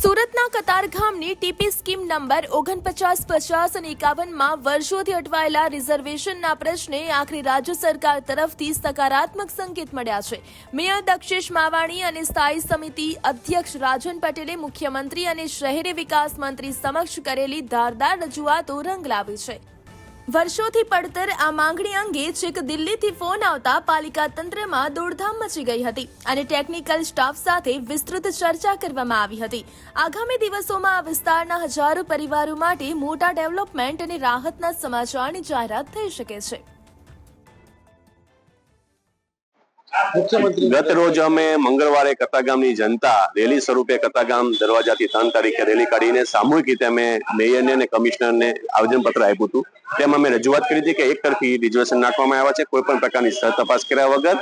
સુરતના કતારગામની TP scheme number 4950 અને 51માં વર્ષોથી અટવાયેલા રિઝર્વેશનના પ્રશ્ને આખરી રાજ્ય સરકાર તરફથી સકારાત્મક સંકેત મળ્યા છે। મેયર દક્ષેશ માવાણી અને સ્થાયી સમિતિ અધ્યક્ષ રાજન પટેલે મુખ્યમંત્રી અને શહેરી વિકાસ મંત્રી સમક્ષ કરેલી ધારદાર રજૂઆતો રંગ લાવી છે। વર્ષોથી પડતર આ માંગણી અંગે છેક દિલ્હીથી ફોન આવતા પાલિકા તંત્રમાં દોડધામ મચી ગઈ હતી અને ટેકનિકલ સ્ટાફ સાથે વિસ્તૃત ચર્ચા કરવામાં આવી હતી। આગામી દિવસોમાં આ વિસ્તારના હજારો પરિવારો માટે મોટા ડેવલપમેન્ટ અને રાહતના સમાચારની જાહેરાત થઈ શકે છે। ગત રોજ અમે મંગળવારે કતારગામની જનતા રેલી સ્વરૂપે કતારગામ દરવાજાથી 3 તારીખે રેલી કાઢીને સામૂહિક રીતે અમે મેયરને અને કમિશનરને આવેદનપત્ર આપ્યું હતું। તેમાં અમે રજૂઆત કરી હતી કે એક તરફી રિઝર્વેશન નાખવામાં આવ્યા છે, કોઈ પણ પ્રકારની સહ તપાસ કર્યા વગર।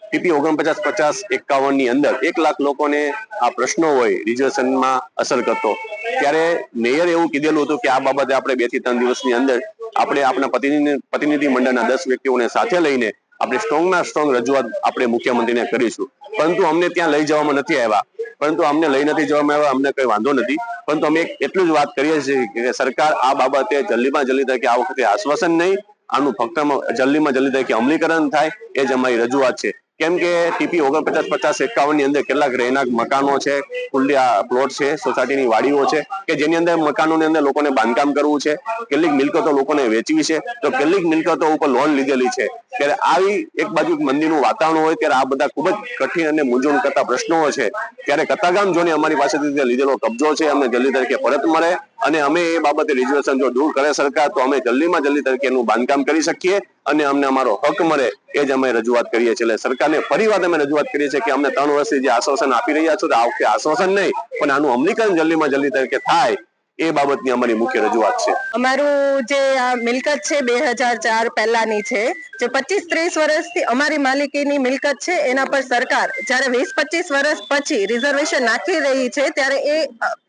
ટીપી 4950-51 ની અંદર 1 લાખ લોકોને આ પ્રશ્નો હોય રિઝર્વેશનમાં અસર કરતો, ત્યારે મેયર એવું કીધેલું હતું કે આ બાબતે આપણે 2 થી 3 દિવસની અંદર આપણે આપણા પ્રતિનિધિ મંડળના 10 વ્યક્તિઓને સાથે લઈને આપણે સ્ટ્રોંગમાં સ્ટ્રોંગ રજૂઆત આપણે મુખ્યમંત્રીને કરીશું। પરંતુ અમને ત્યાં લઈ જવામાં નથી આવ્યા, પરંતુ અમને લઈ નથી જવામાં આવ્યા, અમને કઈ વાંધો નથી, પરંતુ અમે એટલું જ વાત કરીએ છીએ કે સરકાર આ બાબતે જલ્દીમાં જલ્દી તરીકે આ વખતે આશ્વાસન નહીં, આનું ફક્ત જલ્દીમાં જલ્દી તરીકે અમલીકરણ થાય એ જ અમારી રજૂઆત છે। કેમ કે ટીપી 4950-51 ની અંદર કેટલાક રહેણાંક મકાનો છે, ખુલ્લા પ્લોટ છે, સોસાયટીની વાડીઓ છે કે જેની અંદર મકાનોની અંદર લોકોને બાંધકામ કરવું છે, કેટલીક મિલકતો લોકોને વેચવી છે, તો કેટલીક મિલકતો ઉપર લોન લીધેલી છે। ત્યારે આવી એક બાજુ મંદીનું વાતાવરણ હોય ત્યારે આ બધા ખૂબ જ કઠિન અને મૂંઝવણ કરતા પ્રશ્નો છે, ત્યારે કતારગામ જોને અમારી પાસેથી લીધેલો કબજો છે અમને જલ્દી તરીકે પરત મળે અને અમે એ બાબતે રિઝર્વેશન જો દૂર કરે સરકાર તો અમે જલ્દીમાં જલ્દી તરીકે એનું બાંધકામ કરી શકીએ અને અમને અમારો હક મળે એ જ અમે રજૂઆત કરીએ છીએ। એટલે સરકારને ફરી વાર અમે રજૂઆત કરીએ છીએ કે અમને 3 વર્ષથી જે આશ્વાસન આપી રહ્યા છો તો આ વખતે આશ્વાસન નહીં પણ આનું અમલીકરણ જલ્દીમાં જલ્દી તરીકે થાય એ બાબતની અમારી મુખ્ય રજૂઆત છે। અમારું જે આ મિલકત છે 2004 પહેલાની છે, જે 25-30 વર્ષથી અમારી માલિકીની મિલકત છે, એના પર સરકાર જ્યારે 20-25 વર્ષ પછી રિઝર્વેશન નાખી રહી છે ત્યારે એ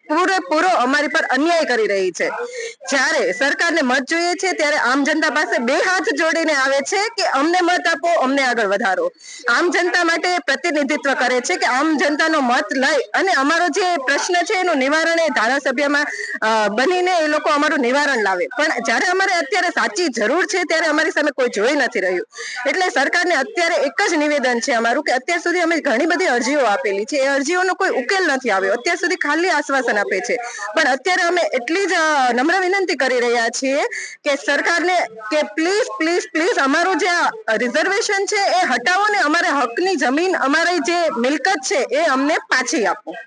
પૂરેપૂરો અમારી પર અન્યાય કરી રહી છે। જ્યારે સરકારને મત જોઈએ છે ત્યારે આમ જનતા પાસે 2 હાથ જોડીને આવે છે કે અમને મત આપો, અમને આગળ વધારો। આમ જનતા માટે પ્રતિનિધિત્વ કરે છે કે આમ જનતાનો મત લઈ અને અમારો જે પ્રશ્ન છે એનું નિવારણ એ ધારાસભ્યમાં બનીને એ લોકો અમારું નિવારણ લાવે, પણ જ્યારે અમારે અત્યારે સાચી જરૂર છે ત્યારે અમારી સામે કોઈ જોઈ નથી રહ્યું। એટલે સરકારને અત્યારે એક જ નિવેદન છે અમારું કે અત્યાર સુધી અમે ઘણી બધી અરજીઓ આપેલી છે, એ અરજીઓનો કોઈ ઉકેલ નથી આવ્યો, અત્યાર સુધી ખાલી આશ્વાસન આપે છે, પણ અત્યારે અમે એટલી જ નમ્ર વિનંતી કરી રહ્યા છીએ કે સરકારને કે પ્લીઝ પ્લીઝ પ્લીઝ અમારું જે રિઝર્વેશન છે એ હટાવો ને અમારા હકની જમીન, અમારી જે મિલકત છે એ અમને પાછી આપો।